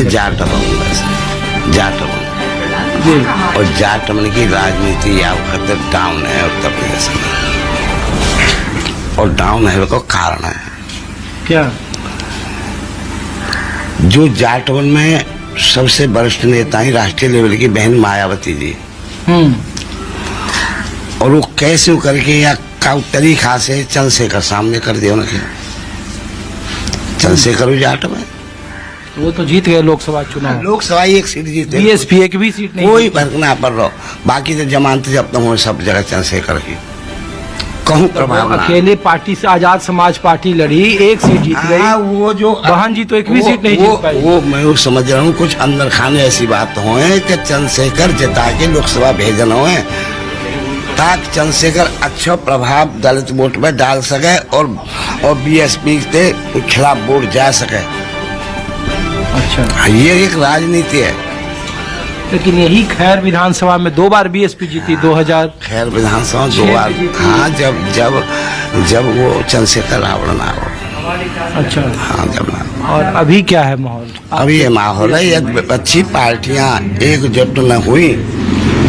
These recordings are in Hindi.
जाटवन जी। और जाटवन की राजनीति या खतर डाउन है उत्तर प्रदेश में, और डाउन है को कारण है क्या? जो जाटवन में सबसे वरिष्ठ नेता ही राष्ट्रीय लेवल की बहन मायावती जी, और वो कैसे करके या का तरीका से चंद्रशेखर सामने कर दिया उनके। चंद्रशेखर जाट में वो तो जीत गए लोकसभा चुनाव, लोकसभा एक सीट जीते, बीएसपी एक भी सीट नहीं, कोई फर्क ना पड़ रहा। बाकी तो जमानत जब तक हो सब जगह चंद्रशेखर की कहूँ प्रभाव ना। अकेले पार्टी से आजाद समाज पार्टी लड़ी, एक सीट जीत गई। वो जो बहन जी तो एक भी सीट नहीं जीत पाई। वो मैं समझ रहा हूँ कुछ अंदर खाने ऐसी बात हो कि चंद्रशेखर जिता के लोकसभा भेजन हो ताकि चंद्रशेखर अच्छा प्रभाव दलित वोट में डाल सके और बीएसपी के खिलाफ वोट जा सके। अच्छा, ये एक राजनीति है। लेकिन यही खैर विधानसभा में 2 बार बीएसपी जीती, 2000 खैर विधानसभा 2 बार। हाँ, जब वो चंद्रशेखर रावण ना हो। अच्छा, हाँ, जब ना। और अभी क्या है माहौल? अभी ये माहौल है, यदि अच्छी पार्टियां एकजुट न हुई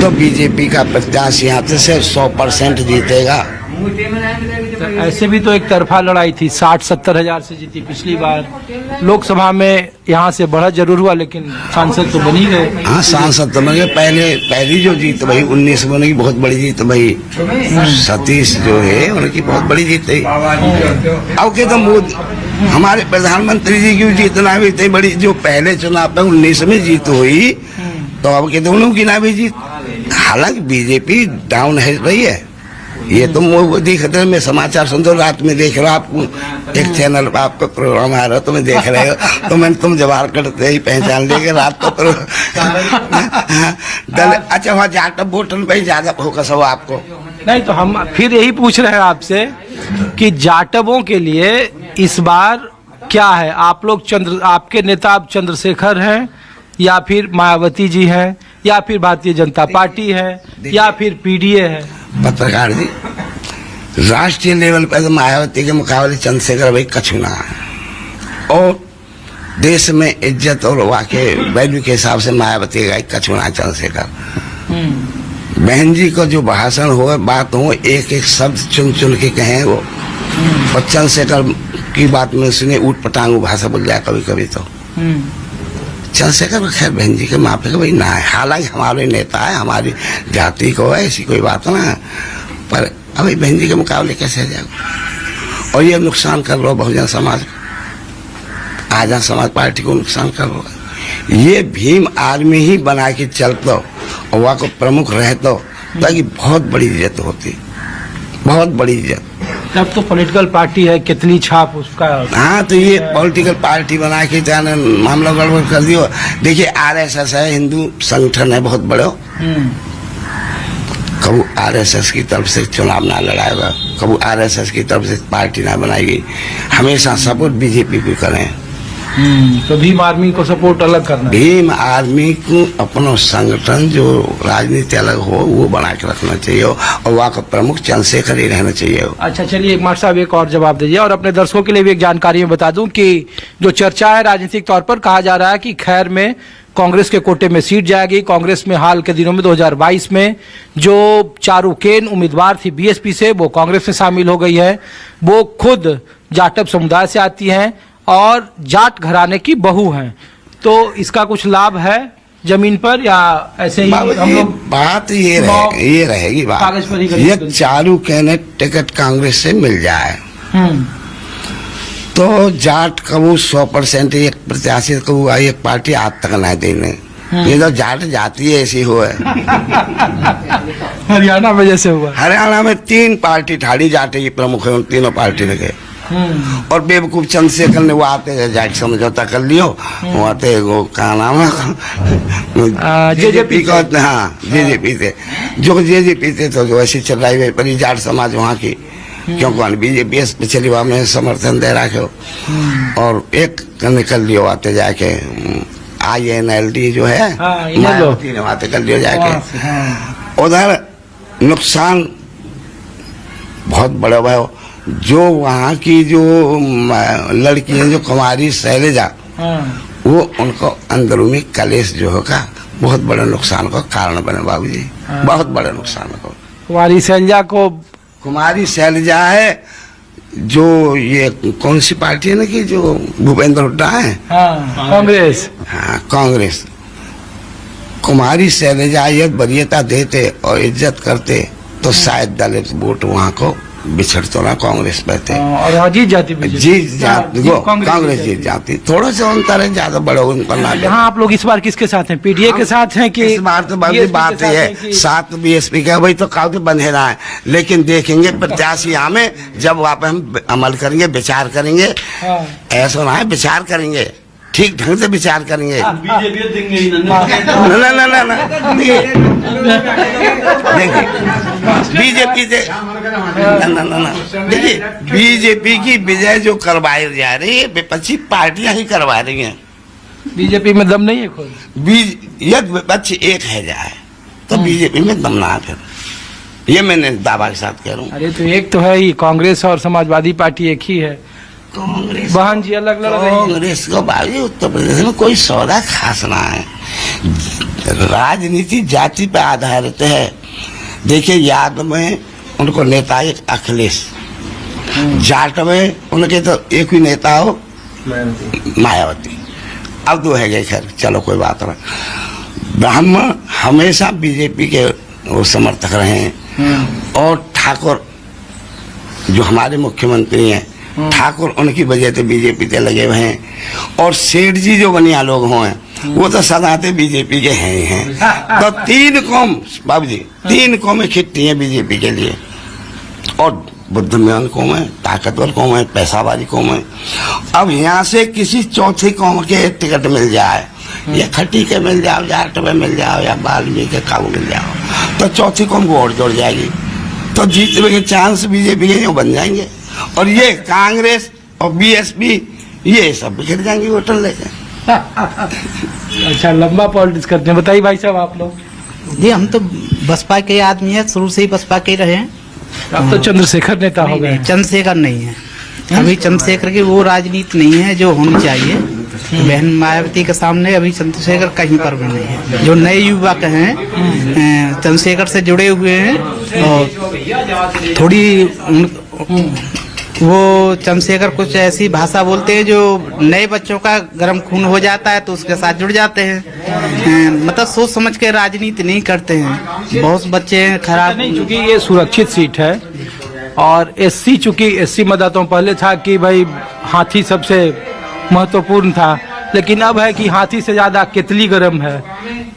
तो बीजेपी का प्रत्याशी यहाँ से 100% जीतेगा। ऐसे भी तो एक तरफा लड़ाई थी, 60-70 हजार से जीती पिछली बार लोकसभा में। यहाँ से बढ़त जरूर हुआ लेकिन सांसद तो बनी गए। हाँ, सांसद तो बने। पहली जो जीत भाई 19 में उनकी बहुत बड़ी जीत भाई, सतीश जो है उनकी बहुत बड़ी जीत है। अब के तो मोदी हमारे प्रधानमंत्री जी की जीतना भी इतनी बड़ी, जो पहले चुनाव में 19 में जीत हुई तो अब के दोनों की ना भी जीत। हालांकि बीजेपी डाउन है रही है, ये तो देखते मैं समाचार सुनते रात में देख रहा, आपको एक चैनल पर आपका प्रोग्राम आ रहा तो मैं देख रहे हो तो मैंने तुम जवाब करते ही पहचान लेके रात को अच्छा वहाँ जाटव वोटर पे ज्यादा फोकस हो आपको? नहीं तो हम फिर यही पूछ रहे हैं आपसे कि जाटवों के लिए इस बार क्या है? आप लोग आपके नेता अब चंद्रशेखर हैं या फिर मायावती जी हैं या फिर भारतीय जनता पार्टी है या फिर पीडीए है? पत्रकार जी, राष्ट्रीय लेवल पर तो मायावती के मुकाबले चंद्रशेखर भाई कछुना है, और देश में इज्जत और वाके वैल्यू के हिसाब से मायावती का कछुना चंद्रशेखर। बहन जी को जो भाषण हो, बात हो, एक एक शब्द चुन चुन के कहें वो, और चंद्रशेखर की बात में सुने ऊट पटांग भाषा बोल जाए कभी कभी तो। चंद्रशेखर खैर बहन जी के माफी का भाई ना है, हालांकि हमारे नेता है, हमारी जाति को है, ऐसी कोई बात ना है, पर अभी बहन जी के मुकाबले कैसे जाएगा? और ये नुकसान कर रहा बहुजन समाज को, आजाद समाज पार्टी को नुकसान कर रहा है। ये भीम आर्मी ही बना के चलता और वहाँ को प्रमुख रहता ताकि बहुत बड़ी इज्जत होती, बहुत बड़ी इज्जत। तब तो पॉलिटिकल पार्टी है, कितनी छाप उसका। हाँ, तो ये पॉलिटिकल पार्टी बना के जाने मामला गड़बड़ कर दियो। देखिए आरएसएस है, हिंदू संगठन है बहुत बड़े, कभी आरएसएस की तरफ से चुनाव ना लड़ाएगा, कभी आरएसएस की तरफ से पार्टी ना बनाएगी, हमेशा सपोर्ट बीजेपी को करें। तो भीम आर्मी को सपोर्ट अलग करना, भीम आर्मी को अपना संगठन जो राजनीति अलग हो वो बना के रखना चाहिए, और वहाँ का प्रमुख चंद्रशेखर ही रहना चाहिए। अच्छा, चलिए मार साहब एक और जवाब दीजिए, और अपने दर्शकों के लिए भी एक जानकारी में बता दूं कि जो चर्चा है राजनीतिक तौर पर, कहा जा रहा है कि खैर में कांग्रेस के कोटे में सीट जाएगी। कांग्रेस में हाल के दिनों में 2022 में जो चारुकेन उम्मीदवार थी बीएसपी से, वो कांग्रेस में शामिल हो गई है। वो खुद जाटव समुदाय से आती हैं और जाट घराने की बहू हैं, तो इसका कुछ लाभ है जमीन पर या ऐसे ही हम लोग? बात ये रहेगी बात कागज पर ही, ये चारुकेन टिकट कांग्रेस से मिल जाए तो जाट कबू 100% एक प्रत्याशी कबू एक पार्टी आज तक ना देने। ये तो जाट जाती है ऐसी हो है। हरियाणा में जैसे हुआ, हरियाणा में 3 पार्टी ठाड़ी जाटे की प्रमुख है, उन तीनों पार्टी ने गए, और बेवकूफ चंद्रशेखर ने वो आते जाके समझौता कर लियो, वो आते वो क्या नाम है जेजेपी का, हाँ जेजेपी थे, जो जेजेपी थे तो जो ऐसी चल रही है पर जाट समाज वहाँ की, क्योंकि बीजेपी पिछली बार में समर्थन दे रखे हो, और एक निकल लियो आते जाके INLD जो है मायावती ने वहाँ कर लियो जाके। उधर नुकसान बहुत बड़ा हुआ। जो वहाँ की जो लड़की है जो कुमारी शैलजा, वो उनको अंदरूनी कलेश जो होगा बहुत बड़े नुकसान का कारण बने बाबूजी, बहुत बड़े नुकसान को। कुमारी शैलजा को, कुमारी शैलजा है जो ये कौन सी पार्टी है ना कि जो भूपेंद्र हुड्डा है, कांग्रेस, हाँ कांग्रेस। कुमारी शैलजा ये वरीयता देते और इज्जत करते तो शायद दलित वोट वहाँ को बिछड़ तो ना कांग्रेस पे थे और जीत जाती, जीत जाती कांग्रेस जीत जाती। थोड़ा सा अंतर है, ज्यादा बड़ा उनका ना। यहाँ आप लोग इस बार किसके साथ हैं? पीडीए के साथ हैं कि इस बार तो बड़ी बात है, साथ बीएसपी का भाई तो काफी बंधेरा है, लेकिन देखेंगे प्रत्याशी हमें जब वहाँ पे हम अमल करेंगे, विचार करेंगे। ऐसा ना है, विचार करेंगे, ठीक ढंग से विचार करेंगे। देखिए बीजेपी से देखिए बीजेपी की विजय जो करवाई जा रही है विपक्षी पार्टियां ही करवा रही हैं। बीजेपी में दम नहीं है खुद। यदि विपक्ष एक है जाए तो बीजेपी में दम ना है, फिर ये मैंने दावा के साथ कह रहा हूँ। अरे तो एक तो है ही, कांग्रेस और समाजवादी पार्टी एक ही है, कांग्रेस बहन जी अलग लड़ रही है। कांग्रेस को बाबू उत्तर प्रदेश में कोई सौदा खास ना है, राजनीति जाति पे आधारित है। देखिए याद में उनको नेता एक अखिलेश, जाट में उनके तो एक ही नेता हो मायावती, अब दो है गए, खैर चलो कोई बात नहीं। हम हमेशा बीजेपी के वो समर्थक रहे हैं और ठाकुर जो हमारे मुख्यमंत्री हैं ठाकुर उनकी वजह से बीजेपी से लगे हुए हैं, और सेठ जी जो बनिया लोग हुए वो तो सदाते बीजेपी के हैं ही हैं। तो तीन कौम बाबूजी, तीन कौमें खिट्टी हैं बीजेपी के लिए, और बुद्धिमान कौम है, ताकतवर कौम है, पैसा वाली कौम है। अब यहाँ से किसी चौथी कौम के टिकट मिल जाए, या खट्टी के मिल जाओ, जाट में मिल जाओ, या बाल्मीकि के काबू मिल जाओ, तो चौथी कौम को और जोड़ जाएगी, तो जीतने के चांस बीजेपी के बन जाएंगे। और ये कांग्रेस और बीएसपी ये सब बिखर जाएंगे वोटर लेके। अच्छा, लंबा पॉलिटिक्स करते हैं। बताइए भाई साहब आप लोग। जी हम तो बसपा के आदमी है, शुरू से ही बसपा के रहे हैं। अब तो चंद्रशेखर नेता हो गए। चंद्रशेखर नहीं है अभी, चंद्रशेखर की वो राजनीति नहीं है जो होनी चाहिए। बहन मायावती के सामने अभी चंद्रशेखर कहीं पर भी नहीं है। जो नए युवक हैं चंद्रशेखर से जुड़े हुए हैं, और थोड़ी वो चंद्रशेखर कुछ ऐसी भाषा बोलते हैं जो नए बच्चों का गर्म खून हो जाता है तो उसके साथ जुड़ जाते हैं। मतलब सोच समझ के राजनीति नहीं करते हैं। बहुत बच्चे खराब नहीं, चूंकि ये सुरक्षित सीट है और एससी, चूंकि एससी मतदाताओं पहले था कि भाई हाथी सबसे महत्वपूर्ण था, लेकिन अब है कि हाथी से ज्यादा केतली गर्म है।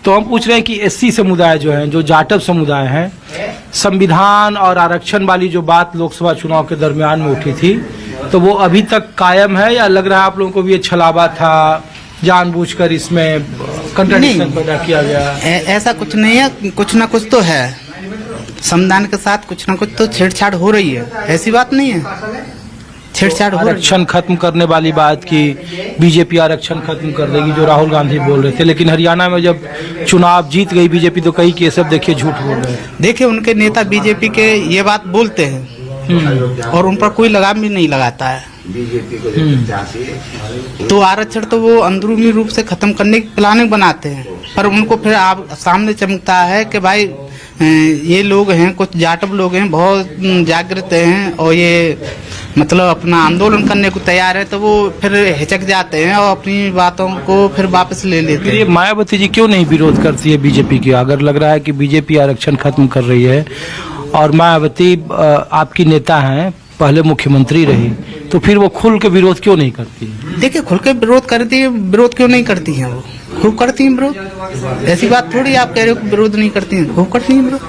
तो हम पूछ रहे हैं कि एससी समुदाय जो है, जो जाटव समुदाय है, संविधान और आरक्षण वाली जो बात लोकसभा चुनाव के दरमियान में उठी थी, तो वो अभी तक कायम है, या लग रहा है आप लोगों को भी ये छलावा था, जानबूझकर इसमें कंट्राडिक्शन पैदा किया गया? ऐसा कुछ नहीं है, कुछ ना कुछ तो है। संविधान के साथ कुछ ना कुछ तो छेड़छाड़ हो रही है, ऐसी बात नहीं है। छेड़छाड़ हो रही है। आरक्षण खत्म करने वाली बात की बीजेपी आरक्षण खत्म कर देगी, जो राहुल गांधी बोल रहे थे, लेकिन हरियाणा में जब चुनाव जीत गई बीजेपी तो कही कि ये सब देखिए झूठ बोल रहे हैं। देखिए उनके नेता बीजेपी के ये बात बोलते हैं और उन पर कोई लगाम भी नहीं लगाता है। तो आरक्षण तो वो अंदरूनी रूप से खत्म करने की प्लानिंग बनाते हैं, पर उनको फिर आप सामने चमकता है कि भाई ये लोग हैं, कुछ जाटव लोग हैं, बहुत जागृत हैं और ये मतलब अपना आंदोलन करने को तैयार है, तो वो फिर हिचक जाते हैं और अपनी बातों को फिर वापस ले लेते हैं। ये मायावती जी क्यों नहीं विरोध करती है बीजेपी की? अगर लग रहा है कि बीजेपी आरक्षण खत्म कर रही है और मायावती आपकी नेता हैं, पहले मुख्यमंत्री रही, तो फिर वो खुल के विरोध क्यों नहीं करती है? देखिए खुल के विरोध करती है, विरोध क्यों नहीं करती हैं? वो खूब करती हैं विरोध। ऐसी बात थोड़ी आप कह रहे हो विरोध नहीं करती हैं, खूब करती हैं विरोध।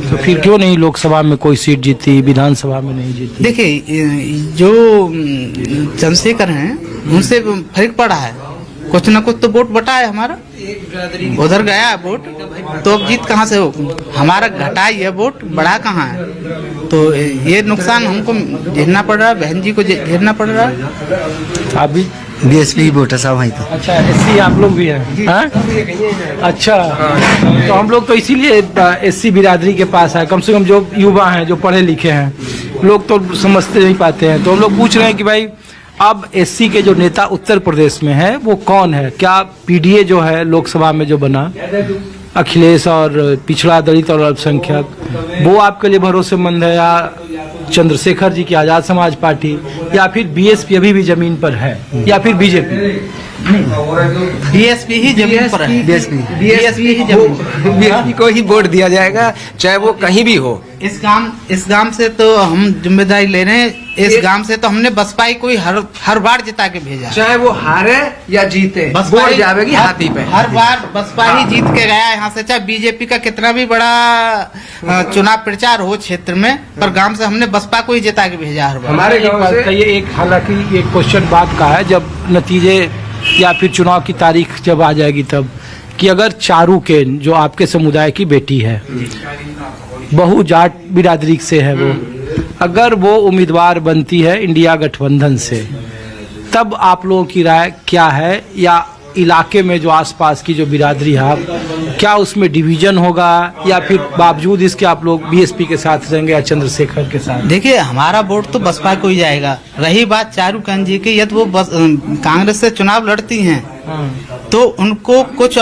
तो फिर क्यों नहीं लोकसभा में कोई सीट जीती, विधानसभा में नहीं जीती? देखिए जो चंद्रशेखर हैं उनसे फर्क पड़ा है, कुछ न कुछ तो वोट बटा है हमारा, उधर गया है वोट, तो अब जीत कहाँ से हो? हमारा घटा ही है वोट, बढ़ा कहाँ है? तो ये नुकसान हमको झेलना पड़ रहा है, बहन जी को झेलना पड़ रहा है। आप भी बीएसपी वोटर साहब भाई तो अच्छा, एससी आप लोग भी हैं? अच्छा, तो हम लोग तो इसीलिए एससी बिरादरी के पास है, कम से कम जो युवा हैं, जो पढ़े लिखे हैं, लोग तो समझते नहीं पाते हैं। तो हम लोग पूछ रहे हैं कि भाई अब एससी के जो नेता उत्तर प्रदेश में है वो कौन है? क्या पीडीए जो है लोकसभा में जो बना, अखिलेश और पिछड़ा दलित और अल्पसंख्यक, वो आपके लिए भरोसेमंद है, या चंद्रशेखर जी की आजाद समाज पार्टी, या फिर बीएसपी अभी भी जमीन पर है, या फिर बीजेपी? बीएसपी ही जमीन पर है। बीएसपी बीएसपी ही जमीन पर है। बीएसपी को ही वोट दिया जाएगा, चाहे वो कहीं भी हो। इस गांव से तो हम जिम्मेदारी ले रहे हैं। इस गांव से तो हमने बसपा ही कोई हर बार जिता के भेजा, चाहे वो हारे या जीते, वोट जाएगी हाथी पे। हर बार बसपा ही जीत के गया यहाँ से, चाहे बीजेपी का कितना भी बड़ा चुनाव प्रचार हो क्षेत्र में, पर गांव से हमने बसपा को ही जिता के भेजा हर बार। हमारे एक गांव बात से कहिए, एक हालांकि एक क्वेश्चन बात का है, जब नतीजे या फिर चुनाव की तारीख जब आ जाएगी तब, कि अगर चारू केन जो आपके समुदाय की बेटी है, बहु जाट बिरादरी से है वो, अगर वो उम्मीदवार बनती है इंडिया गठबंधन से, तब आप लोगों की राय क्या है? या इलाके में जो आसपास की जो बिरादरी है, क्या उसमें डिवीजन होगा, या फिर बावजूद इसके आप लोग बीएसपी के साथ रहेंगे या चंद्रशेखर के साथ? देखिए, हमारा वोट तो बसपा को ही जाएगा। रही बात चारू कान जी की, यदि वो कांग्रेस से चुनाव लड़ती हैं तो उनको कुछ